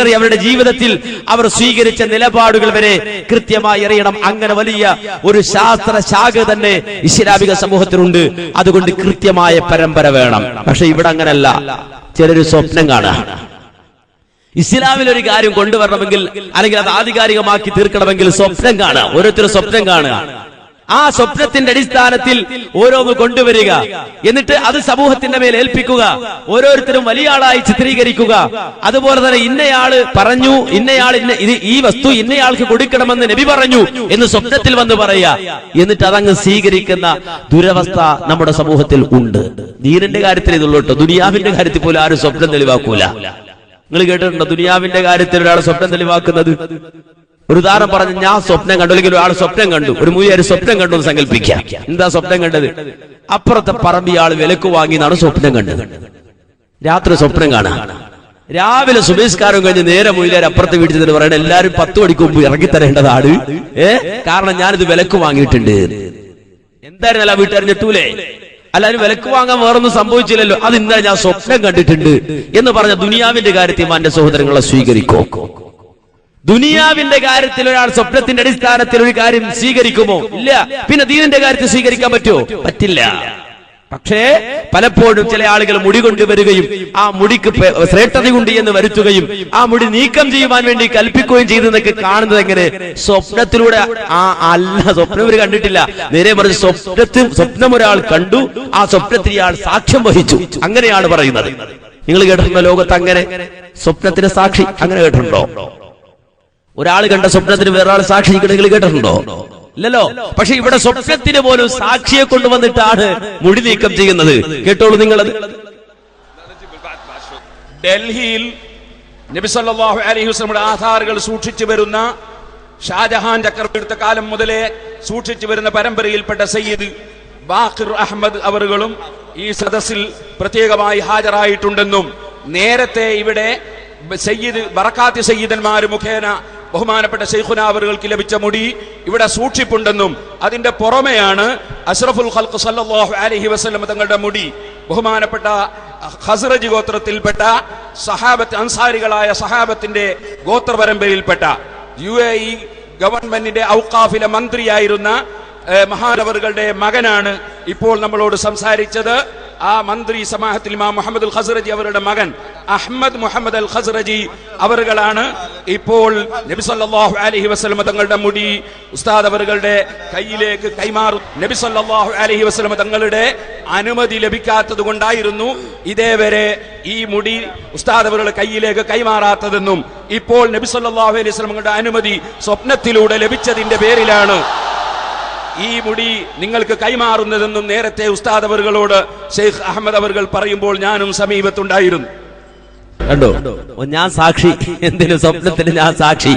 History, അവരുടെ ജീവിതത്തിൽ അവർ സ്വീകരിച്ച നിലപാടുകൾ വരെ കൃത്യമായി അറിയണം. അങ്ങനെ വലിയ ഒരു ശാസ്ത്ര ശാഖ തന്നെ ഇസ്ലാമിക സമൂഹത്തിനുണ്ട്. അതുകൊണ്ട് കൃത്യമായ പരമ്പര വേണം. പക്ഷെ ഇവിടെ അങ്ങനല്ല. ചിലര് സ്വപ്നം കാണാം. ഇസ്ലാമിൽ ഒരു കാര്യം കൊണ്ടുവരണമെങ്കിൽ അല്ലെങ്കിൽ അത് ആധികാരികമാക്കി തീർക്കണമെങ്കിൽ സ്വപ്നം കാണുക. ഓരോരുത്തരും സ്വപ്നം കാണുക. ആ സ്വപ്നത്തിന്റെ അടിസ്ഥാനത്തിൽ ഓരോന്ന് കൊണ്ടുവരിക. എന്നിട്ട് അത് സമൂഹത്തിന്റെ മേൽ ഏൽപ്പിക്കുക. ഓരോരുത്തരും വലിയ ആളായി ചിത്രീകരിക്കുക. അതുപോലെ തന്നെ ഇന്നയാള് പറഞ്ഞു, ഇന്നയാൾ ഈ വസ്തു ഇന്നയാൾക്ക് കൊടുക്കണമെന്ന് നബി പറഞ്ഞു എന്ന് സ്വപ്നത്തിൽ വന്ന് പറയുക. എന്നിട്ട് അതങ്ങ് സ്വീകരിക്കുന്ന ദുരവസ്ഥ നമ്മുടെ സമൂഹത്തിൽ ഉണ്ട്. ദീനിന്റെ കാര്യത്തിൽ ഇതുള്ളൂ കേട്ടോ. ദുനിയാവിന്റെ കാര്യത്തിൽ പോലും ആരും സ്വപ്നം തെളിവാക്കൂല. നിങ്ങൾ കേട്ടിട്ടുണ്ടോ ദുനിയാവിന്റെ കാര്യത്തിൽ ഒരാൾ സ്വപ്നം തെളിവാക്കുന്നത്? ഒരു ഉദാഹരണം പറഞ്ഞു, ഞാൻ സ്വപ്നം കണ്ടു, അല്ലെങ്കിൽ ഒരാൾ സ്വപ്നം കണ്ടു, ഒരു മൂയാര് സ്വപ്നം കണ്ടു എന്ന് സങ്കല്പിക്കാം. എന്താ സ്വപ്നം കണ്ടത്? അപ്പുറത്തെ പറമ്പി ആള് വിലക്ക് വാങ്ങി എന്നാണ് സ്വപ്നം കണ്ടത്. രാത്രി സ്വപ്നം കാണാം. രാവിലെ സുബഹിസ്കാരം കഴിഞ്ഞ് നേരെ മൂയാര് അപ്പുറത്തെ വീട്ടിൽ നിന്ന് പറയണ എല്ലാരും 10 മണിക്ക് മുമ്പ് ഇറങ്ങിത്തരേണ്ടതാണ്. കാരണം ഞാനിത് വിലക്ക് വാങ്ങിയിട്ടുണ്ട്. എന്തായിരുന്നല്ല വീട്ടുകാർ ഞെട്ടൂലേ? അല്ലാരും വിലക്ക് വാങ്ങാൻ വേറൊന്നും സംഭവിച്ചില്ലല്ലോ, അത് ഇന്നലെ ഞാൻ സ്വപ്നം കണ്ടിട്ടുണ്ട് എന്ന് പറഞ്ഞ ദുനിയാവിന്റെ കാര്യത്തിൽ എന്റെ സഹോദരങ്ങളെ സ്വീകരിക്കോ? ദുനിയാവിന്റെ കാര്യത്തിൽ ഒരാൾ സ്വപ്നത്തിന്റെ അടിസ്ഥാനത്തിൽ ഒരു കാര്യം സ്വീകരിക്കുമോ? ഇല്ല. പിന്നെ ദീനിന്റെ കാര്യത്തിൽ സ്വീകരിക്കാൻ പറ്റുമോ? പറ്റില്ല. പക്ഷേ പലപ്പോഴും ചില ആളുകൾ മുടി കൊണ്ടുവരികയും ആ മുടിക്ക് ശ്രേഷ്ഠതയുണ്ട് എന്ന് വരുത്തുകയും ആ മുടി നീക്കം ചെയ്യുവാൻ വേണ്ടി കൽപ്പിക്കുകയും ചെയ്തെന്നൊക്കെ കാണുന്നത് എങ്ങനെ? സ്വപ്നത്തിലൂടെ. അല്ല, സ്വപ്നം ഇവർ കണ്ടിട്ടില്ല. നേരെ മറിച്ച് സ്വപ്നം ഒരാൾ കണ്ടു, ആ സ്വപ്നത്തിൽ ഇയാൾ സാക്ഷ്യം വഹിച്ചു. അങ്ങനെയാണ് പറയുന്നത്. നിങ്ങൾ കേട്ടിട്ടുണ്ടോ ലോകത്ത് അങ്ങനെ സ്വപ്നത്തിന് സാക്ഷി? അങ്ങനെ കേട്ടിട്ടുണ്ടോ? ഒരാൾ കണ്ട സ്വപ്നത്തിന് വേറൊരാൾ സാക്ഷി നിങ്ങൾ കേട്ടിട്ടുണ്ടോ? ഇല്ലല്ലോ. പക്ഷെ ഇവിടെ സ്വപ്നത്തിന് പോലും സാക്ഷിയെ കൊണ്ടുവന്നിട്ടാണ് മുടി നീക്കം ചെയ്യുന്നത്. കേട്ടോളൂ നിങ്ങളത്. ഡൽഹിയിൽ നബി സല്ലല്ലാഹു അലൈഹി വസല്ലമയുടെ ആധാറുകൾ സൂക്ഷിച്ചു വരുന്ന ഷാജഹാൻ ചക്രവർത്തിയുടെ കാലം മുതലേ സൂക്ഷിച്ചു വരുന്ന പരമ്പരയിൽപ്പെട്ട സയ്യിദ് ബാഖിർ അഹമ്മദ് അവറുകളും ഈ സദസ്സിൽ പ്രത്യേകമായി ഹാജരായിട്ടുണ്ടെന്നും നേരത്തെ ഇവിടെ സയ്യിദ് ബറക്കാത്തി സയ്യിദന്മാര് മുഖേന ബഹുമാനപ്പെട്ട ശൈഖുന അവറുകൾക്ക് ലഭിച്ച മുടി ഇവിടെ സൂക്ഷിപ്പുണ്ടെന്നും അതിന്റെ പുറമെയാണ് അഷ്റഫുൽ ഖൽഖ് സല്ലല്ലാഹു അലൈഹി വസല്ലം തങ്ങളുടെ മുടി ബഹുമാനപ്പെട്ട ഖസ്റജ് ഗോത്രത്തിൽപ്പെട്ട സഹാബത്ത് അൻസാരികളായ സഹാബത്തിന്റെ ഗോത്രപരമ്പരയിൽപ്പെട്ട UAE ഗവൺമെന്റിന്റെ ഔഖാഫിലെ മന്ത്രിയായിരുന്ന മഹാനവറുകളുടെ മകനാണ് ഇപ്പോൾ നമ്മളോട് സംസാരിച്ചത്. ആ മന്ത്രി സമാഹത്തിൽ ഇമാം മുഹമ്മദ് അൽ ഖസ്റജി അവരുടെ മകൻ അഹ്മദ് മുഹമ്മദ് അൽ ഖസ്റജി അവറുകളാണ് ഇപ്പോൾ നബി സല്ലല്ലാഹു അലൈഹി വസല്ലം തങ്ങളുടെ മുടി ഉസ്താദ് അവറുകളുടെ കയ്യിലേക്ക് കൈമാറും. നബി സല്ലല്ലാഹു അലൈഹി വസല്ലം തങ്ങളുടെ അനുമതി ലഭിക്കാത്തത് കൊണ്ടായിരുന്നു ഇതേവരെ ഈ മുടി ഉസ്താദ് അവരുടെ കയ്യിലേക്ക് കൈമാറാത്തതെന്നും ഇപ്പോൾ നബി സല്ലല്ലാഹു അലൈഹി വസല്ലം തങ്ങളുടെ അനുമതി സ്വപ്നത്തിലൂടെ ലഭിച്ചതിന്റെ പേരിലാണ് ഈ മുടി നിങ്ങൾക്ക് കൈമാറുന്നതെന്നും നേരത്തെ ഉസ്താദ് അവറുകളോട് ഷെയ്ഖ് അഹമ്മദ് അവറുകൾ പറയുമ്പോൾ ഞാനും സമീപത്തുണ്ടായിരുന്നു. കണ്ടോ, ഞാൻ സാക്ഷി. എന്തിനു? സ്വപ്നത്തിന് ഞാൻ സാക്ഷി.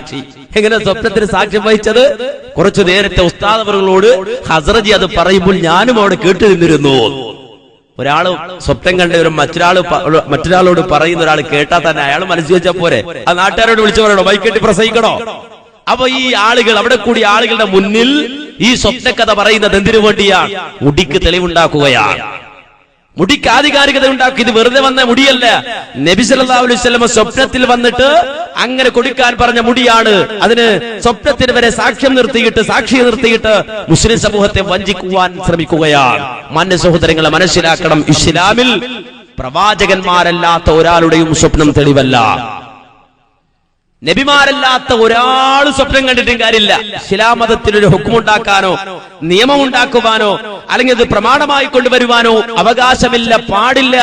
എങ്ങനെ സ്വപ്നത്തിന് സാക്ഷ്യം വഹിച്ചത്? കുറച്ചു നേരത്തെ ഉസ്താദ് അവറുകളോട് ഖസ്റജി അത് പറയുമ്പോൾ ഞാനും അവിടെ കേട്ടു നിന്നിരുന്നു. ഒരാള് സ്വപ്നം കണ്ട ഒരു മറ്റൊരാളോട് പറയുന്ന ഒരാൾ കേട്ടാൽ തന്നെ അയാൾ മനസ്സിൽ വെച്ചാൽ പോരെ? ആ നാട്ടുകാരോട് വിളിച്ചു പറയണോ? ബൈക്കെട്ടി പ്രസംഗിക്കണോ? അപ്പൊ ഈ ആളുകൾ, അവിടെ കൂടി ആളുകളുടെ മുന്നിൽ ഈ സ്വപ്നകഥ പറയുന്നത് എന്തിനു വേണ്ടിയാണ്? മുടിക്ക് തെളിവുണ്ടാക്കുകയാണ്. മുടിക്ക് ആധികാരികത ഉണ്ടാക്കി. ഇത് വെറുതെ വന്ന മുടിയല്ല. നബി സല്ലല്ലാഹു അലൈഹി വസല്ലം സ്വപ്നത്തിൽ വന്നിട്ട് അങ്ങനെ കൊടുക്കാൻ പറഞ്ഞ മുടിയാണ്. അതിന് സ്വപ്നത്തിന് വരെ സാക്ഷ്യം സാക്ഷി നിർത്തിയിട്ട് മുസ്ലിം സമൂഹത്തെ വഞ്ചിക്കുവാൻ ശ്രമിക്കുകയാണ്. മാന്യ സഹോദരങ്ങളെ മനസ്സിലാക്കണം, ഇസ്ലാമിൽ പ്രവാചകന്മാരല്ലാത്ത ഒരാളുടെയും സ്വപ്നം തെളിവല്ല. നബിമാരല്ലാത്ത ഒരാൾ സ്വപ്നം കണ്ടിട്ടും കാര്യമില്ല. ഇസ്ലാം മതത്തിനൊരു ഹുക്മുണ്ടാക്കാനോ നിയമം ഉണ്ടാക്കുവാനോ അല്ലെങ്കിൽ അത് പ്രമാണമായി കൊണ്ടുവരുവാനോ അവകാശമില്ല, പാടില്ല.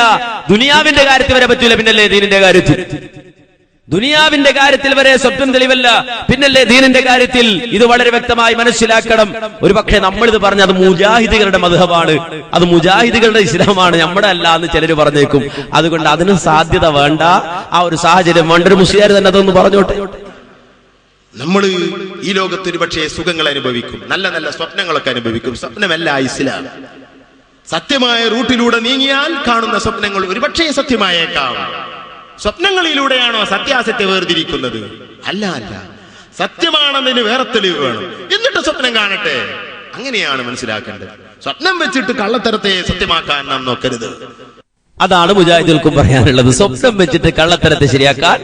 ദുനിയാവിന്റെ കാര്യത്തിൽ വരെ പറ്റൂല, പിന്നല്ലേ ദീനിന്റെ കാര്യത്തിൽ? ദുനിയാവിന്റെ കാര്യത്തിൽ വരെ സ്വപ്നം തെളിവല്ല, പിന്നല്ലേ ദീനിന്റെ കാര്യത്തിൽ? ഇത് വളരെ വ്യക്തമായി മനസ്സിലാക്കണം. ഒരു പക്ഷേ നമ്മളിത് പറഞ്ഞ അത് മുജാഹിദുകളുടെ മദ്ഹബാണ്, അത് മുജാഹിദുകളുടെ ഇസ്ലാമാണ്, നമ്മുടെ അല്ല എന്ന് ചിലർ പറഞ്ഞേക്കും. അതുകൊണ്ട് അതിന് സാധ്യത വേണ്ട. ആ ഒരു സാഹചര്യം വേണ്ട. ഒരു മുസ്ലിയാർ തന്നെ അതൊന്ന് പറഞ്ഞോട്ടെ. നമ്മൾ ഈ ലോകത്ത് ഒരു പക്ഷേ സുഖങ്ങൾ അനുഭവിക്കും, നല്ല നല്ല സ്വപ്നങ്ങളൊക്കെ അനുഭവിക്കും. സ്വപ്നമല്ല ഇസ്ലാം. സത്യമായ റൂട്ടിലൂടെ നീങ്ങിയാൽ കാണുന്ന സ്വപ്നങ്ങൾ ഒരുപക്ഷേ സത്യമായേക്കാം. സ്വപ്നങ്ങളിലൂടെയാണോ സത്യാസത്യം വേർതിരിക്കുന്നത്? അല്ല, സത്യമാണെന്നതിന് വേറെ തെളിവ് വേണം. എന്നിട്ട് സ്വപ്നം കാണട്ടെ, അങ്ങനെയാണ് മനസ്സിലാക്കേണ്ടത്. സ്വപ്നം വെച്ചിട്ട് കള്ളത്തരത്തെ സത്യമാക്കാൻ നാം നോക്കരുത്. അതാണ് മുജാഹിദുകൾക്കും പറയാനുള്ളത്. സ്വപ്നം വെച്ചിട്ട് കള്ളത്തരത്തെ ശരിയാക്കാൻ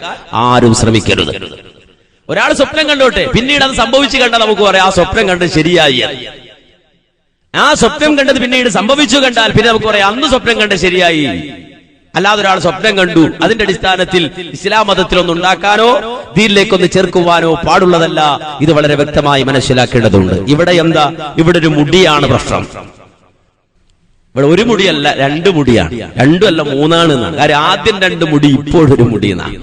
ആരും ശ്രമിക്കരുത്. ഒരാൾ സ്വപ്നം കണ്ടോട്ടെ, പിന്നീട് അത് സംഭവിച്ചു കണ്ടാൽ നമുക്ക് പറയാം ആ സ്വപ്നം കണ്ട് ശരിയായി. ആ സ്വപ്നം കണ്ടത് പിന്നീട് സംഭവിച്ചു കണ്ടാൽ പിന്നെ നമുക്ക് പറയാം അന്ന് സ്വപ്നം കണ്ട് ശരിയായി. അല്ലാതെ ഒരാൾ സ്വപ്നം കണ്ടു അതിന്റെ അടിസ്ഥാനത്തിൽ ഇസ്ലാം മതത്തിലൊന്നും ഉണ്ടാക്കാനോ ദീനിലേക്കൊന്ന് ചേർക്കുവാനോ പാടുള്ളതല്ല. ഇത് വളരെ വ്യക്തമായി മനസ്സിലാക്കേണ്ടതുണ്ട്. ഇവിടെ എന്താ, ഇവിടെ ഒരു മുടിയാണ് പ്രശ്നം. ഇവിടെ ഒരു മുടിയല്ല, രണ്ട് മുടിയാണ്. രണ്ടും അല്ല, മൂന്നാണ് എന്നാണ്. കാര്യം ആദ്യം രണ്ട് മുടി, ഇപ്പോഴൊരു മുടി എന്നാണ്.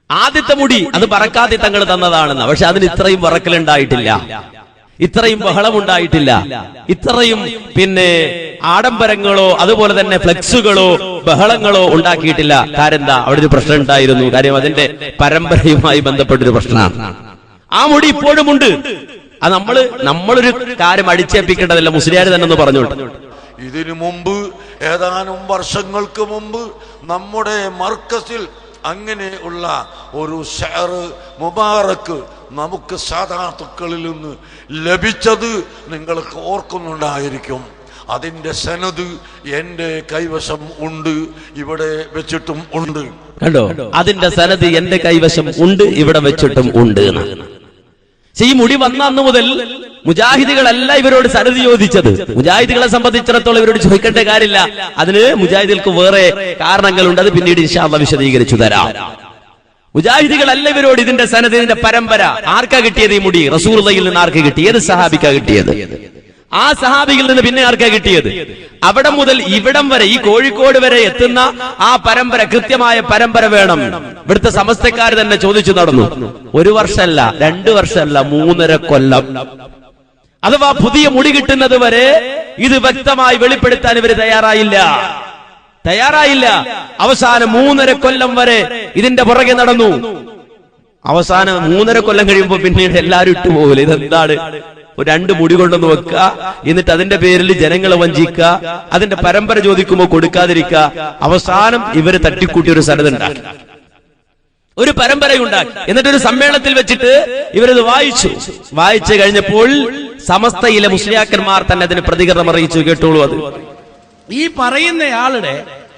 ആദ്യത്തെ മുടി അത് പറക്കാതെ തങ്ങൾ തന്നതാണെന്ന, പക്ഷെ അതിന് ഇത്രയും പറക്കലുണ്ടായിട്ടില്ല, ഇത്രയും ബഹളമുണ്ടായിട്ടില്ല, ഇത്രയും ആഡംബരങ്ങളോ അതുപോലെ തന്നെ ഫ്ലെക്സുകളോ ബഹളങ്ങളോ ഉണ്ടാക്കിയിട്ടില്ല. കാര്യം എന്താ, അവിടെ ഒരു പ്രശ്നം ഉണ്ടായിരുന്നു. കാര്യം അതിന്റെ പരമ്പരയുമായി ബന്ധപ്പെട്ടൊരു പ്രശ്നമാണ്. ആ മുടി ഇപ്പോഴും ഉണ്ട്. അത് നമ്മളൊരു കാര്യം അടിച്ചേൽപ്പിക്കേണ്ടതല്ല, മുസ്ലിയാർ തന്നെ ഒന്ന് പറഞ്ഞോട്ടെ. ഇതിനു മുമ്പ് ഏതാനും വർഷങ്ങൾക്ക് മുമ്പ് നമ്മുടെ മർക്കസിൽ അങ്ങനെ ഉള്ള ഒരു ഷഅർ മുബാറക്ക് നമുക്ക് സാദാത്തുക്കളിൽ നിന്ന് ലഭിച്ചത് നിങ്ങൾക്ക് ഓർക്കുന്നുണ്ടായിരിക്കും. അതിന്റെ സനദ് എന്റെ കൈവശം ഉണ്ട്, ഇവിടെ വെച്ചിട്ടും ഉണ്ട്. കണ്ടോ, അതിന്റെ സനദ് എന്റെ കൈവശം ഉണ്ട്, ഇവിടെ വെച്ചിട്ടും ഉണ്ട്. ഈ മുടി വന്ന അന്ന് മുതൽ മുജാഹിദുകളല്ല ഇവരോട് സനദ് ചോദിച്ചത്. മുജാഹിദുകളെ സംബന്ധിച്ചിടത്തോളം ഇവരോട് ചോദിക്കേണ്ട കാര്യമില്ല. അതിന് മുജാഹിദുകൾക്ക് വേറെ കാരണങ്ങളുണ്ട്. അത് പിന്നീട് ഇൻഷാ അല്ലാഹ് വിശദീകരിച്ചു തരാം. മുജാഹിദുകളല്ല ഇവരോട് ഇതിന്റെ സനദ്, ഇതിന്റെ പരമ്പര. ആർക്കാ കിട്ടിയത് ഈ മുടി? റസൂലുള്ളാഹിയിൽ നിന്ന് ആർക്കാ കിട്ടിയത്? സഹാബിക്കാ കിട്ടിയത്. ആ സഹാബിയിൽ നിന്ന് പിന്നെ ആർക്കാ കിട്ടിയത്? അവിടെ മുതൽ ഇവിടം വരെ, ഈ കോഴിക്കോട് വരെ എത്തുന്ന ആ പരമ്പര, കൃത്യമായ പരമ്പര വേണം. ഇവിടുത്തെ സമസ്തക്കാർ തന്നെ ചോദിച്ചു നടന്നു. 1 വർഷമല്ല, 2 വർഷമല്ല, 3.5 കൊല്ലം. അഥവാ പുതിയ മുടി കിട്ടുന്നത് വരെ ഇത് വ്യക്തമായി വെളിപ്പെടുത്താൻ ഇവര് തയ്യാറായില്ല. അവസാനം 3.5 കൊല്ലം വരെ ഇതിന്റെ പുറകെ നടന്നു. അവസാനം 3.5 കൊല്ലം കഴിയുമ്പോ പിന്നീട് എല്ലാരും ഇട്ടുപോകില്ല. ഇതെന്താണ്? 2 മുടി കൊണ്ടൊന്ന് വെക്കുക, എന്നിട്ട് അതിന്റെ പേരിൽ ജനങ്ങളെ വഞ്ചിക്കുക, അതിന്റെ പരമ്പര ചോദിക്കുമ്പോൾ കൊടുക്കാതിരിക്കുക. അവസാനം ഇവര് തട്ടിക്കൂട്ടി ഒരു സനദ് ഉണ്ടാക്കി, ഒരു പരമ്പരയുണ്ടാക്കി. എന്നിട്ടൊരു സമ്മേളനത്തിൽ വെച്ചിട്ട് ഇവരത് വായിച്ചു കഴിഞ്ഞപ്പോൾ സമസ്തയിലെ മുസ്ലിയാക്കന്മാർ തന്നെ അതിന് പ്രതികരണം അറിയിച്ചു. കേട്ടോളൂ. അത് ഈ പറയുന്നയാളുടെ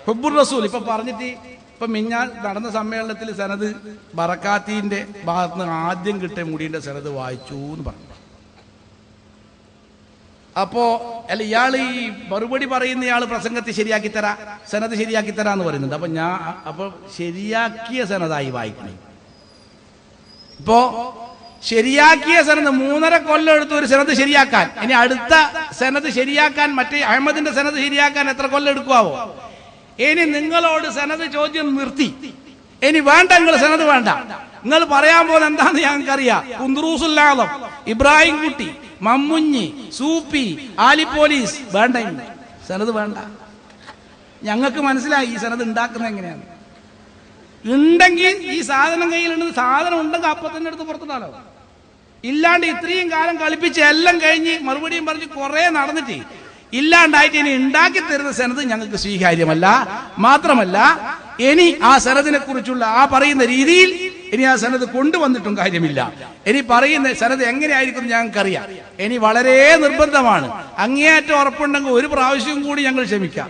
ഹുബ്ബുർ റസൂൽ ഇപ്പൊ പറഞ്ഞിട്ട് ഇപ്പൊ മിഞ്ഞാൻ നടന്ന സമ്മേളനത്തിൽ സനദ് ബറക്കാത്തിന്റെ ഭാഗത്ത് നിന്ന് ആദ്യം കിട്ടിയ മുടിയുടെ സനദ് വായിച്ചു എന്ന് പറഞ്ഞു. അപ്പോ അല്ല, ഇയാൾ ഈ മറുപടി പറയുന്നയാൾ പ്രസംഗത്തെ ശരിയാക്കി തരാ, സനദ് ശരിയാക്കി തരാന്ന് പറയുന്നുണ്ട്. അപ്പൊ ശരിയാക്കിയ സനദായി വായിക്കണം. ഇപ്പോ ശരിയാക്കിയ സനദ് 3.5 കൊല്ലം എടുത്ത് ഒരു സനദ് ശരിയാക്കാൻ. ഇനി അടുത്ത സനദ് ശരിയാക്കാൻ, മറ്റേ അഹമ്മദിന്റെ സനദ് ശരിയാക്കാൻ എത്ര കൊല്ലം എടുക്കുവോ? ഇനി നിങ്ങളോട് സനദ് ചോദ്യം നിർത്തി, ഇനി വേണ്ട, നിങ്ങൾ സനദ് വേണ്ട, നിങ്ങൾ പറയാൻ പോകുന്നത് എന്താന്ന് ഞങ്ങൾക്കറിയാം. കുന്ദറൂസുൽ ആലം, ഇബ്രാഹിം കുട്ടി, മമ്മുഞ്ഞി, സൂപ്പി, ആലി പോലീസ്, വേണ്ട, സനദ് വേണ്ട. ഞങ്ങൾക്ക് മനസ്സിലായി ഈ സനദ് ഉണ്ടാക്കുന്നത് എങ്ങനെയാണ്. ഉണ്ടെങ്കിൽ ഈ സാധനം കയ്യിലുണ്ട്, സാധനം ഉണ്ടെങ്കിൽ അപ്പൊ തന്നെ എടുത്ത് പുറത്തിടാലോ. ഇല്ലാണ്ട് ഇത്രയും കാലം കളിപ്പിച്ച് എല്ലാം കഴിഞ്ഞ് മറുപടിയും പറഞ്ഞ് കുറെ നടന്നിട്ട് ഇല്ലാണ്ടായിട്ട് ഇനി ഉണ്ടാക്കി തരുന്ന സനദ് ഞങ്ങൾക്ക് സ്വീകാര്യമല്ല. മാത്രമല്ല, ഇനി ആ സനദിനെ കുറിച്ചുള്ള ആ പറയുന്ന രീതിയിൽ ഇനി ആ സനദ് കൊണ്ടുവന്നിട്ടും കാര്യമില്ല. ഇനി പറയുന്ന സനദ് എങ്ങനെയായിരിക്കും ഞങ്ങൾക്കറിയാം. ഇനി വളരെ നിർബന്ധമാണ്, അങ്ങേയറ്റം ഉറപ്പുണ്ടെങ്കിൽ 1 പ്രാവശ്യം കൂടി ഞങ്ങൾ ക്ഷമിക്കാം.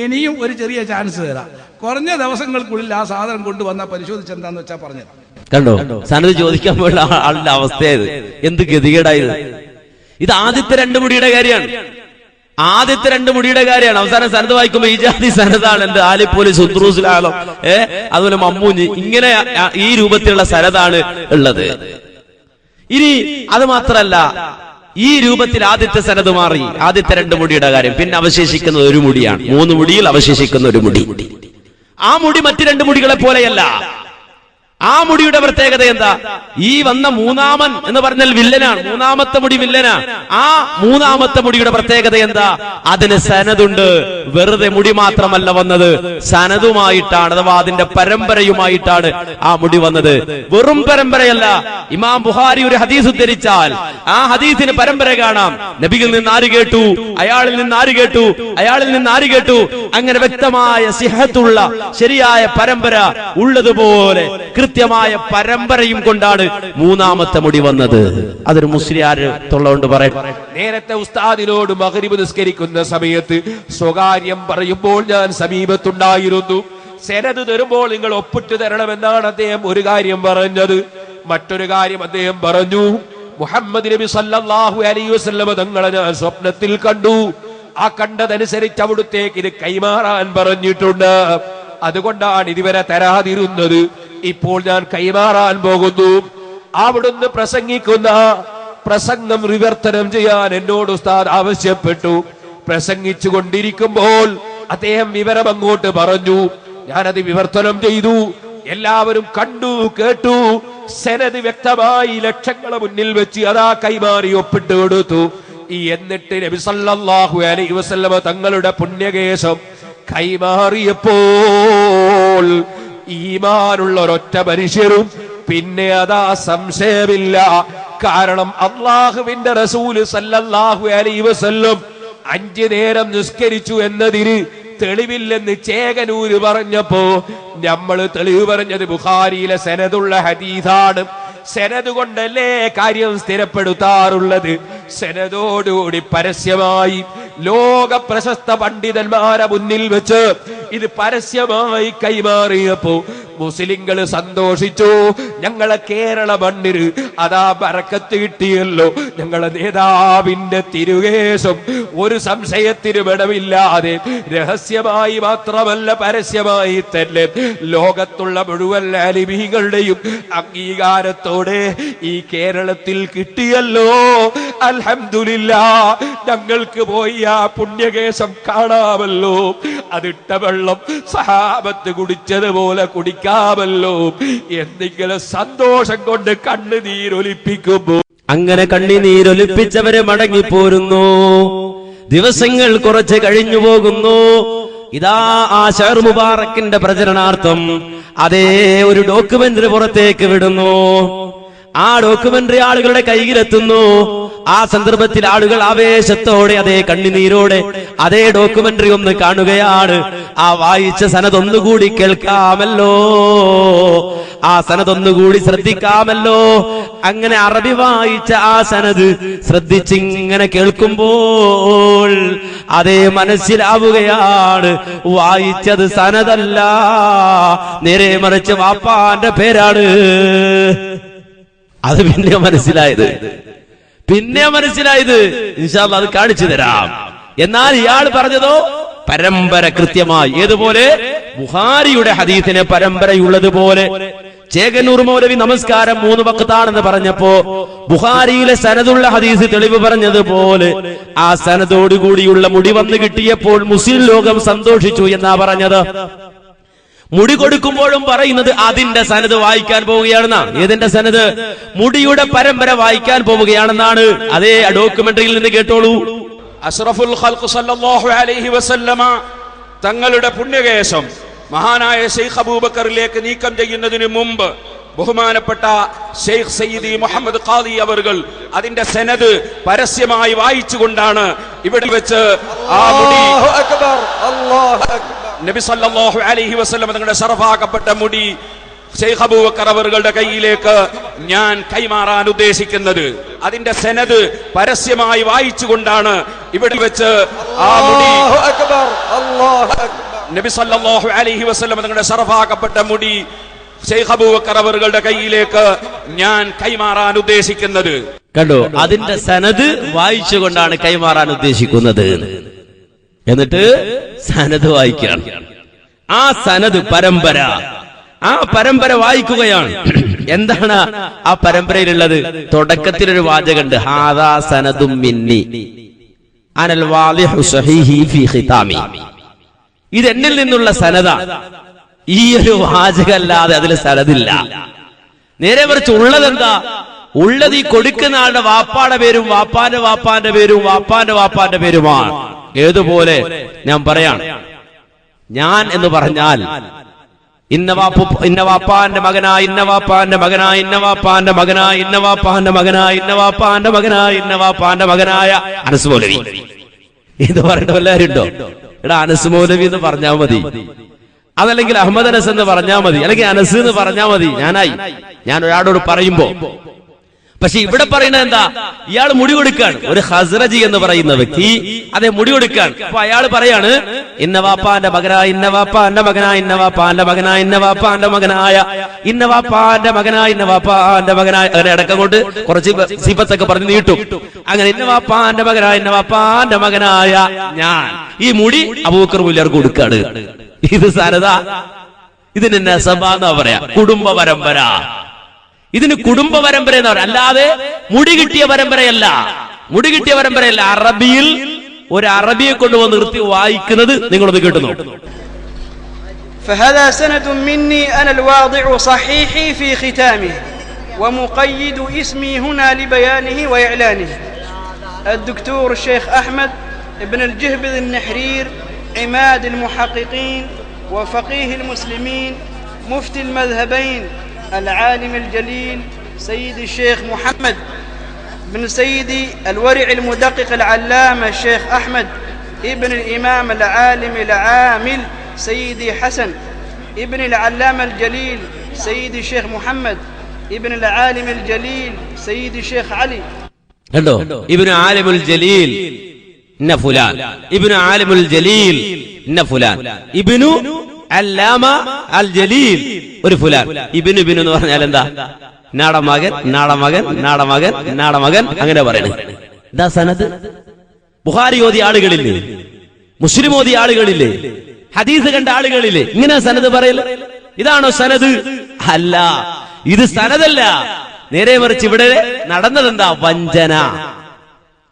ഇനിയും ഒരു ചെറിയ ചാൻസ് തരാം. കുറഞ്ഞ ദിവസങ്ങൾക്കുള്ളിൽ ആ സാധനം കൊണ്ടുവന്നാൽ പരിശോധിച്ചെന്താന്ന് വെച്ചാൽ പറഞ്ഞത്. കണ്ടോ, സനദ് ചോദിക്കാൻ പോയുള്ള ആളുടെ അവസ്ഥയായത്. എന്ത് ഗതികേടായത്. ഇത് ആദ്യത്തെ 2 മുടിയുടെ കാര്യമാണ്. അവസാനം സനദ് വായിക്കുമ്പോ ഈ ജാതി സനദാണ്. എന്ത് ആലിപ്പോലി, സുദ്രൂസുൽ ആലം, അതുപോലെ മമ്മൂഞ്ഞി, ഇങ്ങനെ ഈ രൂപത്തിലുള്ള സനദാണ് ഉള്ളത്. ഇനി അത് മാത്രല്ല, ഈ രൂപത്തിൽ ആദ്യത്തെ സനദ് മാറി. ആദ്യത്തെ 2 മുടിയുടെ കാര്യം. പിന്നെ അവശേഷിക്കുന്നത് 1 മുടിയാണ്. 3 മുടിയിൽ അവശേഷിക്കുന്ന 1 മുടി. ആ മുടി മറ്റു 2 മുടികളെ പോലെയല്ല. ആ മുടിയുടെ പ്രത്യേകത എന്താ? ഈ വന്ന 3ാമൻ എന്ന് പറഞ്ഞാൽ വില്ലനാണ്. 3ാമത്തെ മുടി വില്ലനാണ്. ആ 3ാമത്തെ മുടിയുടെ പ്രത്യേകത എന്താ? അതിന് സനദുണ്ട്. വെറുതെ മുടി മാത്രമല്ല വന്നത്, സനദുമായിട്ടാണ്, അഥവാ അതിന്റെ പരമ്പരയുമായിട്ടാണ് ആ മുടി വന്നത്. വെറും പരമ്പരയല്ല. ഇമാം ബുഖാരി ഒരു ഹദീസ് ഉദ്ധരിച്ചാൽ ആ ഹദീസിന് പരമ്പര കാണാം. നബിയിൽ നിന്ന് ആര് കേട്ടു, അയാളിൽ നിന്ന് ആര് കേട്ടു, അയാളിൽ നിന്ന് ആര് കേട്ടു, അങ്ങനെ വ്യക്തമായ സിഹത്തുള്ള ശരിയായ പരമ്പര ഉള്ളതുപോലെ കൃത്യമായ പരമ്പരയും കൊണ്ടാണ് മൂന്നാമത്തെ മുടി വന്നത്. അതൊരു മുസ്ലിയാര് തൊള്ളകൊണ്ട് പറയട്ടെ. നേരത്തെ ഉസ്താദിനോട് മഗ്രിബ് നിസ്കരിക്കുന്ന സമയത്ത് സ്വകാര്യം പറയുമ്പോൾ ഞാൻ സമീപത്തുണ്ടായിരുന്നു. സെനത് തരുമ്പോൾ നിങ്ങൾ ഒപ്പിട്ട് തരണമെന്നാണ് അദ്ദേഹം ഒരു കാര്യം പറഞ്ഞത്. മറ്റൊരു കാര്യം അദ്ദേഹം പറഞ്ഞു, മുഹമ്മദ് നബി സല്ലല്ലാഹു അലൈഹി വസല്ലം തങ്ങളെ ഞാൻ സ്വപ്നത്തിൽ കണ്ടു. ആ കണ്ടതനുസരിച്ച് അവിടുത്തേക്ക് ഇത് കൈമാറാൻ പറഞ്ഞിട്ടുണ്ട്. അതുകൊണ്ടാണ് ഇതുവരെ തരാതിരുന്നത്. ഇപ്പോൾ ഞാൻ കൈമാറാൻ പോകുന്നു. അവിടുന്ന് പ്രസംഗിക്കുന്ന പ്രസംഗം വിവർത്തനം ചെയ്യാൻ എന്നോട് ഉസ്താദ് ആവശ്യപ്പെട്ടു. പ്രസംഗിച്ചു കൊണ്ടിരിക്കുമ്പോൾ അദ്ദേഹം വിവരം അങ്ങോട്ട് പറഞ്ഞു. ഞാനത് വിവർത്തനം ചെയ്തു. എല്ലാവരും കണ്ടു കേട്ടു. സെനത് വ്യക്തമായി ലക്ഷങ്ങളെ മുന്നിൽ വെച്ച് അതാ കൈമാറി ഒപ്പിട്ട് കൊടുത്തു. എന്നിട്ട് നബി സല്ലല്ലാഹു അലൈഹി വസല്ലമ തങ്ങളുടെ പുണ്യകേശം കൈമാറിയപ്പോൾ ഈമാനുള്ള ഒരൊറ്റ മനുഷ്യരും പിന്നെ അതാ സംശയമില്ല. കാരണം അള്ളാഹുവിന്റെ റസൂല് സല്ലല്ലാഹു അലൈഹി വസല്ലം 5 നേരം നിസ്കരിച്ചു എന്നതിന് തെളിവില്ലെന്ന് ചേകനൂര് പറഞ്ഞപ്പോ നമ്മൾ തെളിവ് പറഞ്ഞത് ബുഖാരിയിലെ സനദുള്ള ഹദീസാണ്. സനദ് കൊണ്ടല്ലേ കാര്യം സ്ഥിരപ്പെടുത്താറുള്ളത്. സനദോടുകൂടി പരസ്യമായി ലോക പ്രശസ്ത പണ്ഡിതന്മാരെ മുന്നിൽ വെച്ച് ഇത് പരസ്യമായി കൈമാറിയപ്പോ മുസ്ലിങ്ങൾ സന്തോഷിച്ചു. ഞങ്ങളെ കേരള മണ്ണിന് അതാ ബറക്കത്ത് കിട്ടിയല്ലോ. ഞങ്ങളെ നേതാവിന്റെ തിരുകേശം ഒരു സംശയത്തിനും ഇടമില്ലാതെ രഹസ്യമായി മാത്രമല്ല പരസ്യമായി തന്നെ ലോകത്തുള്ള മുഴുവൻ ആലിമീങ്ങളുടെയും അംഗീകാരത്തോടെ ഈ കേരളത്തിൽ കിട്ടിയല്ലോ. അൽഹംദുലില്ലാഹ്, ഞങ്ങൾക്ക് പോയി ആ പുണ്യകേശം കാണാമല്ലോ. അതിട്ട വെള്ളം സഹാബത്ത് കുടിച്ചതുപോലെ കുടിക്കാമല്ലോ. എന്തെങ്കിലും സന്തോഷം കൊണ്ട് കണ്ണുനീരൊലിപ്പിക്കുമ്പോ അങ്ങനെ കണ്ണുനീരൊലിപ്പിച്ചവരെ മടങ്ങിപ്പോരുന്നു. ദിവസങ്ങൾ കുറച്ച് കഴിഞ്ഞു പോകുന്നു. ഇതാ ആ ഷഹർ മുബാറക്കിന്റെ പ്രചരണാർത്ഥം അതേ ഒരു ഡോക്യുമെന്ററി പുറത്തേക്ക് വിടുന്നു. ആ ഡോക്യുമെന്ററി ആളുകളുടെ കയ്യിലെത്തുന്നു. ആ സന്ദർഭത്തിൽ ആളുകൾ ആവേശത്തോടെ അതേ കണ്ണുനീരോടെ അതേ ഡോക്യുമെന്ററി ഒന്ന് കാണുകയാണ്. ആ വായിച്ച സനതൊന്നുകൂടി കേൾക്കാമല്ലോ, ആ സനതൊന്നുകൂടി ശ്രദ്ധിക്കാമല്ലോ. അങ്ങനെ അറബി വായിച്ച ആ സനത് ശ്രദ്ധിച്ചിങ്ങനെ കേൾക്കുമ്പോൾ അതേ മനസ്സിലാവുകയാണ് വായിച്ചത് സനദല്ല, നേരെ മറിച്ച് വാപ്പാന്റെ പേരാണ്. അത് പിന്നെ മനസ്സിലായത് ഇൻഷാ അല്ലാഹ് അത് കാണിച്ചു തരാം. എന്നാൽ ഇയാൾ പറഞ്ഞതോ പരമ്പര കൃത്യമായി, ഏതുപോലെ ബുഖാരിയുടെ ഹദീസിനെ പരമ്പരയുള്ളതുപോലെ. ചേകനൂർ മൗലവി നമസ്കാരം 3 വഖത്താണെന്ന് പറഞ്ഞപ്പോ ബുഖാരിയിലെ സനദുള്ള ഹദീസ് തെളിവ് പറഞ്ഞതുപോലെ ആ സനദോടുകൂടിയുള്ള മുടി വന്നു കിട്ടിയപ്പോൾ മുസ്ലിം ലോകം സന്തോഷിച്ചു എന്നാ പറഞ്ഞത്. മുടി കൊടുക്കുമ്പോഴും പറയുന്നത് അതിന്റെ സനത് വായിക്കാൻ പോവുകയാണെന്നാണ്. ഏതിന്റെ സനത്? മുടിയുടെ പരമ്പര വായിക്കാൻ പോവുകയാണെന്നാണ്. അതേ ഡോക്യുമെന്ററിയിൽ നിന്ന് കേട്ടോളൂ. അഷ്റഫുൽ ഖൽഖ് സല്ലല്ലാഹു അലൈഹി വസല്ലമ തങ്ങളുടെ പുണ്യകേശം മഹാനായ ശൈഖ് അബൂബക്കറിലേക്ക് നീക്കം ചെയ്യുന്നതിന് മുമ്പ് ബഹുമാനപ്പെട്ട ശൈഖ് സയ്യിദി മുഹമ്മദ് ഖാദി അവർകൾ അതിന്റെ സനത് പരസ്യമായി വായിച്ചുകൊണ്ടാണ് ഇവിടെ വെച്ച് ആ മുടി നബി സല്ലല്ലാഹു അലൈഹി വസല്ലം തങ്ങളുടെ ശറഫാക്കപ്പെട്ട മുടി ശൈഖ് അബൂബക്കർ അവരുടെ കയ്യിലേക്ക് ഞാൻ കൈമാറാൻ ഉദ്ദേശിക്കുന്നത്. അതിന്റെ സനത് പരസ്യമായി വായിച്ചുകൊണ്ടാണ് ഇവിടെ വെച്ച് ആ മുടി നബി സല്ലല്ലാഹു അലൈഹി വസല്ലം തങ്ങളുടെ ശറഫാക്കപ്പെട്ട മുടി ശൈഖ് അബൂബക്കർ അവരുടെ കയ്യിലേക്ക് ഞാൻ കൈമാറാൻ ഉദ്ദേശിക്കുന്നത്. കണ്ടോ, അതിന്റെ സനത് വായിച്ചുകൊണ്ടാണ് കൈമാറാൻ ഉദ്ദേശിക്കുന്നത്. എന്നിട്ട് സനത് വായിക്കുകയാണ്. ആ സനത് പരമ്പര, ആ പരമ്പര വായിക്കുകയാണ്. എന്താണ് ആ പരമ്പരയിലുള്ളത്? തുടക്കത്തിലൊരു വാചകമുണ്ട്, ഹാദാ സനദും മിന്നി അനൽ വാളിഹു സഹീഹി ഫീ ഖിതാമി. ഇത് എന്നിൽ നിന്നുള്ള സനദ. ഈ ഒരു വാചകമല്ലാതെ അതിൽ സനദില്ല. നേരെ മറിച്ച് ഉള്ളതെന്താ? ഉള്ളത് ഈ കൊടുക്കുന്ന ആളുടെ വാപ്പാടെ പേരും വാപ്പാന്റെ വാപ്പാന്റെ പേരും വാപ്പാന്റെ വാപ്പാന്റെ പേരുമാണ്. ഏതുപോലെ ഞാൻ പറയാണ്, ഞാൻ എന്ന് പറഞ്ഞാൽ ഇന്ന വാപ്പാന്റെ മകനായ ഇന്ന വാപ്പാന്റെ മകനായ ഇന്ന വാപ്പാന്റെ മകനായ ഇന്ന വാപ്പാന്റെ മകനായ ഇന്ന വാപ്പാന്റെ മകനായ ഇന്ന വാപ്പാന്റെ മകനായ അനസ് മൗലവി എന്ന് പറയേണ്ട എല്ലാവരും ഉണ്ടോ? എടാ അനസ് മൗലവി എന്ന് പറഞ്ഞാൽ മതി. അതല്ലെങ്കിൽ അഹമ്മദ് അനസ് എന്ന് പറഞ്ഞാൽ മതി, അല്ലെങ്കിൽ അനസ് എന്ന് പറഞ്ഞാൽ മതി, ഞാൻ ഒരാളോട് പറയുമ്പോ. പക്ഷെ ഇവിടെ പറയുന്നത് എന്താ, ഇയാൾ മുടി കൊടുക്കാണ്. ഒരു ഹസ്രജി എന്ന് പറയുന്ന വ്യക്തി അതെ മുടി കൊടുക്കാൻ. അപ്പൊ അയാൾ പറയാണ് ഇന്നവാപ്പാന്റെ മകനായ ഇന്നവാപ്പാന്റെ മകനായ ഇന്നവാപ്പാന്റെ മകനായ ഇന്നവാപ്പാന്റെ മകനായ ഇന്നവാപ്പാന്റെ മകനായ ഇന്നവാപ്പാന്റെ മകനായ അങ്ങനെ അടക്കം കൊണ്ട് കുറച്ച് സിഫത്തൊക്കെ പറഞ്ഞ് നീട്ടും. അങ്ങനെ ഇന്നവാപ്പാന്റെ മകനായ ഇന്നവാപ്പാന്റെ മകനായ ഞാൻ ഈ മുടി അബൂബക്കർ മുസ്ലിയാർക്ക് കൊടുക്കാണ്. ഇത് സനദ, ഇതിന് നസബ എന്നാ പറയാ, കുടുംബ പരമ്പര. ഇതിന് കുടുംബ പരമ്പര എന്ന് പറയാം, അല്ലാതെ മുടി കിട്ടിയ പരമ്പരയല്ല. മുടി കിട്ടിയ പരമ്പരയല്ല. അറബിയിൽ ഒരു അറബിയെ കൊണ്ടുവന്ന് നിർത്തി വായിക്കുന്നത് നിങ്ങളൊന്ന് കേട്ടുന്നു. فهذا سند مني أنا الواضع صحيحي في ختامه ومقيد اسمي هنا لبيانه وإعلانه. الدكتور الشيخ أحمد ابن الجهبذ النحرير عماد المحققين وفقيه المسلمين مفتي المذهبين العالم الجليل سيدي الشيخ محمد بن سيدي الورع المدقق العلامة الشيخ أحمد ابن الإمام العالم العامل سيدي حسن ابن العلامة الجليل سيدي الشيخ محمد ابن العالم الجليل سيدي الشيخ علي. കണ്ടോ, ഇബ്നു ആലിമുൽ ജലീൽ ഇന്ന ഫുലാൻ, ഇബ്നു ആലിമുൽ ജലീൽ ഇന്ന ഫുലാൻ, ഇബ്നു അല്ലാമ അൽ ജലീൽ ഒരു ഫുലാൻ. ഇബ്നു എന്ന് പറഞ്ഞാൽ എന്താ, നാടമകൻ നാടമകൻ നാടമകൻ നാടമകൻ അങ്ങനെ പറയണത്. ഇതാ സനദ്. ബുഖാരി ഓതിയ ആളുകളില്ലേ, മുസ്ലിം ഓതിയ ആളുകളില്ലേ, ഹദീസ് കണ്ട ആളുകളില്ലേ, ഇങ്ങനെ സനദ് പറയല്. ഇതാണോ സനദ്? അല്ല, ഇത് സനദല്ല. നേരെ മറിച്ച് ഇവിടെ നടന്നതെന്താ, വഞ്ചന.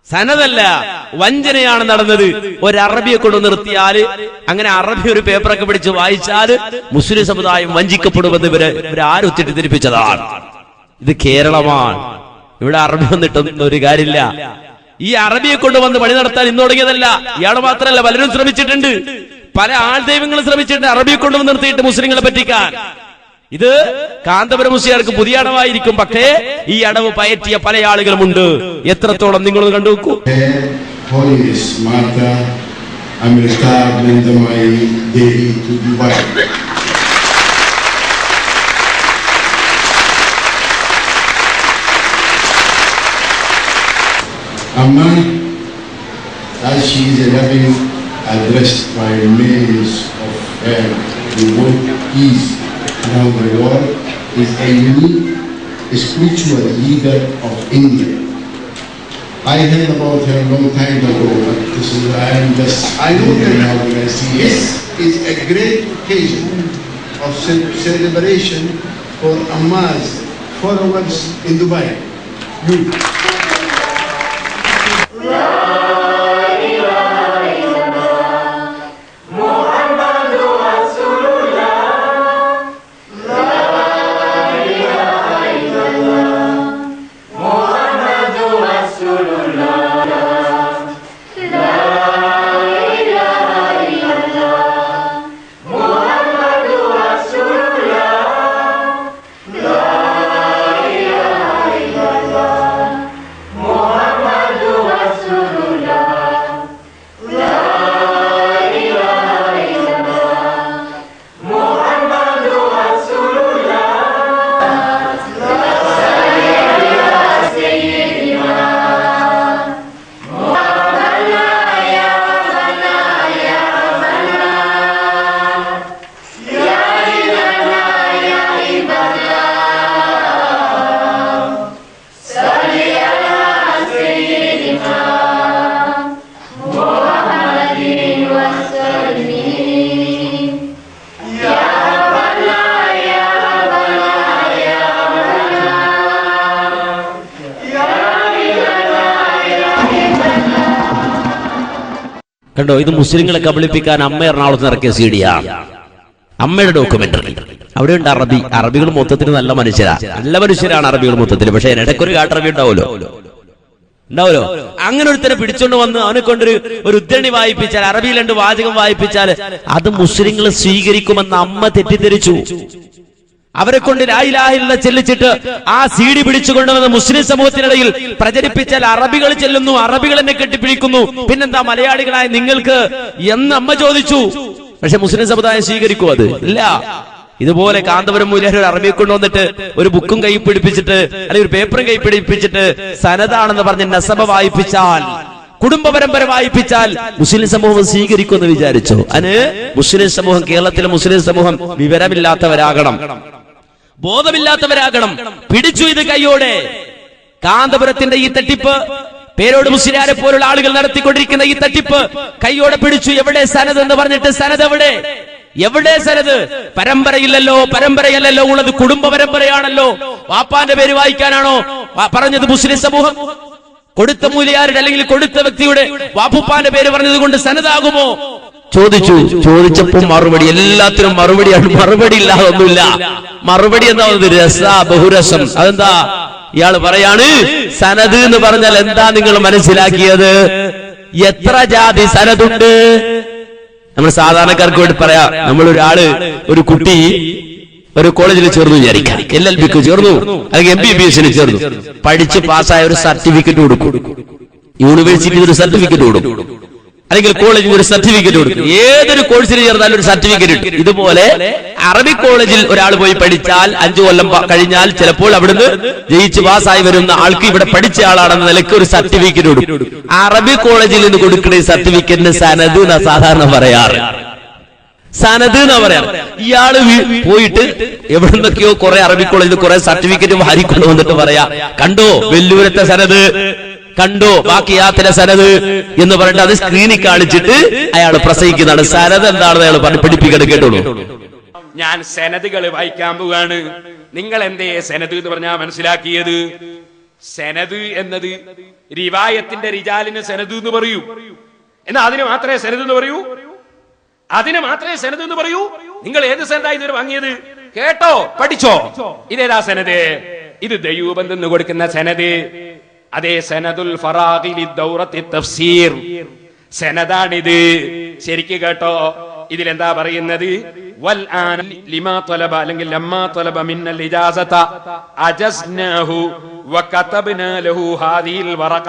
സനദല്ല, വഞ്ചനയാണ് നടന്നത്. ഒരു അറബിയെ കൊണ്ട് നിർത്തിയാല്, അങ്ങനെ അറബി ഒരു പേപ്പറൊക്കെ പിടിച്ച് വായിച്ചാല് മുസ്ലിം സമുദായം വഞ്ചിക്കപ്പെടുമെന്ന് ഇവരാരും തെറ്റിദ്ധരിപ്പിച്ചതാണ്. ഇത് കേരളമാണ്. ഇവിടെ അറബി വന്നിട്ടൊന്നും ഒരു കാര്യമില്ല. ഈ അറബിയെ കൊണ്ടുവന്ന് പണി നടത്താൻ ഇന്ന് തുടങ്ങിയതല്ല. ഇയാള് മാത്രമല്ല, പലരും ശ്രമിച്ചിട്ടുണ്ട്. പല ആൾ ദൈവങ്ങളും ശ്രമിച്ചിട്ടുണ്ട് അറബിയെ കൊണ്ടുവന്ന് നിർത്തിയിട്ട് മുസ്ലിങ്ങളെ പറ്റിക്കാൻ. ഇത് കാന്തപുരം മുസ്ലിയാർക്ക് പുതിയ അടവായിരിക്കും, പക്ഷേ ഈ അടവ് പയറ്റിയ പല ആളുകളുമുണ്ട്. എത്രത്തോളം നിങ്ങൾ കണ്ടു നോക്കൂ. Amma, as she is a loving addressed by millions of her who want peace around the world, is a unique spiritual leader of India. I heard about her a long time ago, but this is I know now when I see this is a great occasion of celebration for Amma's followers in Dubai. കണ്ടോ, ഇത് മുസ്ലിങ്ങളെ കബളിപ്പിക്കാൻ അമ്മ എറണാകുളത്ത് ഇറക്കിയ സീഡിയാണ്. അമ്മയുടെ documentary. അവിടെയുണ്ട് അറബി. അറബികൾ മൊത്തത്തിൽ നല്ല മനുഷ്യരാണ് അറബികൾ മൊത്തത്തിൽ. പക്ഷെ ഇടയ്ക്കൊരു കാട്ടറബി ഉണ്ടാവുമല്ലോ. അങ്ങനെ ഒരുത്തനെ പിടിച്ചോണ്ട് വന്ന് അവനെ കൊണ്ടൊരു ഉദ്ധരണി വായിപ്പിച്ചാൽ, അറബിയിൽ 2 വാചകം വായിപ്പിച്ചാൽ അത് മുസ്ലിങ്ങൾ സ്വീകരിക്കുമെന്ന് അമ്മ തെറ്റിദ്ധരിച്ചു. അവരെ കൊണ്ട് ലാ ഇലാഹ ഇല്ലല്ലാഹ് ചെല്ലിച്ചിട്ട് ആ സീഡി പിടിച്ചുകൊണ്ടുവന്ന് മുസ്ലിം സമൂഹത്തിനിടയിൽ പ്രചരിപ്പിച്ചാൽ അറബികൾ ചെല്ലുന്നു, അറബികൾ എന്നെ കെട്ടിപ്പിടിക്കുന്നു, പിന്നെന്താ മലയാളികളായ നിങ്ങൾക്ക് എന്ന് അമ്മ ചോദിച്ചു. പക്ഷെ മുസ്ലിം സമുദായം സ്വീകരിക്കും അത് ഇല്ല. ഇതുപോലെ കാന്തപുരം മൂല്യർ ഒരു അറബിയെ കൊണ്ടുവന്നിട്ട് ഒരു ബുക്കും കൈ പിടിപ്പിച്ചിട്ട് അല്ലെങ്കിൽ ഒരു പേപ്പറും കൈ പിടിപ്പിച്ചിട്ട് സനദാണെന്ന് പറഞ്ഞ് നസബ വായിപ്പിച്ചാൽ, കുടുംബ പരമ്പര വായിപ്പിച്ചാൽ മുസ്ലിം സമൂഹം സ്വീകരിക്കുമെന്ന് വിചാരിച്ചോ? അതിന് മുസ്ലിം സമൂഹം, കേരളത്തിലെ മുസ്ലിം സമൂഹം വിവരമില്ലാത്തവരാകണം, ബോധമില്ലാത്തവരാകണം. പിടിച്ചു ഇത് കൈയോടെ. കാന്തപുരത്തിന്റെ ഈ തട്ടിപ്പ്, പേരോട് മുസ്ലിയാരെ പോലുള്ള ആളുകൾ നടത്തിക്കൊണ്ടിരിക്കുന്ന ഈ തട്ടിപ്പ് കൈയോടെ പിടിച്ചു. എവിടെ സനദ് എന്ന് പറഞ്ഞിട്ട് സനദ് എവിടെ? എവിടെ സനദ്? പരമ്പരയില്ലല്ലോ, പരമ്പരയല്ലല്ലോ ഉള്ളത്, കുടുംബ പരമ്പരയാണല്ലോ. വാപ്പാന്റെ പേര് വായിക്കാനാണോ പറഞ്ഞത് മുസ്ലിം സമൂഹം? കൊടുത്ത മൂല്യാരുടെ അല്ലെങ്കിൽ കൊടുത്ത വ്യക്തിയുടെ വാപ്പുപ്പാന്റെ പേര് പറഞ്ഞത് കൊണ്ട് സനദാകുമോ? ചോദിച്ചപ്പോൾ മറുപടി, എല്ലാത്തിനും മറുപടിയാണ്. മറുപടി ഇല്ലാതെ ഒന്നുമില്ല. മറുപടി എന്താ? രസ, ബഹുരസം. അതെന്താ? ഇയാള് പറയാണ് സനദ് എന്ന് പറഞ്ഞാൽ എന്താ നിങ്ങൾ മനസ്സിലാക്കിയത്? എത്ര ജാതി സനദുണ്ട്? നമ്മൾ സാധാരണക്കാർക്ക് വേണ്ടി പറയാ, നമ്മൾ ഒരു കുട്ടി ഒരു കോളേജിൽ ചേർന്നു വിചാരിക്കാം, LLBക്ക് ചേർന്നു അല്ലെങ്കിൽ MBBSന് ചേർന്നു, പഠിച്ച് പാസ്സായ ഒരു സർട്ടിഫിക്കറ്റ് കൊടുക്കും, യൂണിവേഴ്സിറ്റിയിൽ ഒരു സർട്ടിഫിക്കറ്റ് കൊടുക്കും, അല്ലെങ്കിൽ കോളേജിൽ ഒരു സർട്ടിഫിക്കറ്റ് കൊടുക്കും. ഏതൊരു കോഴ്സിന് ചേർന്നാലും ഒരു സർട്ടിഫിക്കറ്റ് കിട്ടും. ഇതുപോലെ അറബിക് കോളേജിൽ ഒരാൾ പോയി പഠിച്ചാൽ 5 കൊല്ലം കഴിഞ്ഞാൽ ചിലപ്പോൾ അവിടുന്ന് ജയിച്ച് പാസ്സായി വരുന്ന ആൾക്ക് ഇവിടെ പഠിച്ച ആളാണെന്ന നിലയ്ക്ക് ഒരു സർട്ടിഫിക്കറ്റ് കൊടുക്കും. അറബിക് കോളേജിൽ നിന്ന് കൊടുക്കുന്ന ഈ സർട്ടിഫിക്കറ്റിന് സനദ് എന്നാ സാധാരണ പറയാറ്. സനദ് എന്നാ പറയാറ്. ഇയാള് പോയിട്ട് എവിടെ നിന്നൊക്കെയോ കുറെ അറബിക് കോളേജിൽ കുറെ സർട്ടിഫിക്കറ്റ് വാരിക്കൊണ്ട് വന്നിട്ട് പറയാ, കണ്ടോ വെല്ലൂരത്തെ സനദ്, കണ്ടോ ബാക്കിയാത്തിലെ സനദ് എന്ന് പറഞ്ഞിട്ട് അത് സ്ക്രീനിൽ കാണിച്ചിട്ട് അയാൾ പ്രസംഗിക്കുന്നതാണ്. സനദ് എന്താണെന്ന് അയാൾ പഠിപ്പിക്കണം. കേട്ടോളൂ. ഞാൻ സനദുകൾ വായിക്കാൻ പോവാണ്. നിങ്ങൾ എന്തേ സനദ് എന്ന് പറഞ്ഞാ മനസ്സിലാക്കിയത്? സനദ് എന്നത് റിവായത്തിന്റെ റിജാലിന് സനദ് എന്ന് പറയൂ. എന്നാ അതിന് മാത്രമേ സനദ് എന്ന് പറയൂ? അതിന് മാത്രമേ സനദ് എന്ന് പറയൂ? നിങ്ങൾ ഏത് സനദായി ഇതുവരെ വാങ്ങിയത്? കേട്ടോ, പഠിച്ചോ. ഇതേതാ സനദ്? ഇത് ദയൂബന്ദ് എന്ന് കൊടുക്കുന്ന സനദ്. അതേ സനദുൽ ഫറാഖിലി ദൗറത്തി തഫ്സീർ സനദാണിത്. ശരിക്ക് കേട്ടോ. ഇതിലെന്താ പറയുന്നത്? വൽ ആൻ ലിമാ തലബ അല്ലെങ്കിൽ ലമ്മാ തലബ മിന്നൽ ഇജാസത അജസ്നാഹു വകതബ്നാ ലഹു ഹാദിഹിൽ വറഖ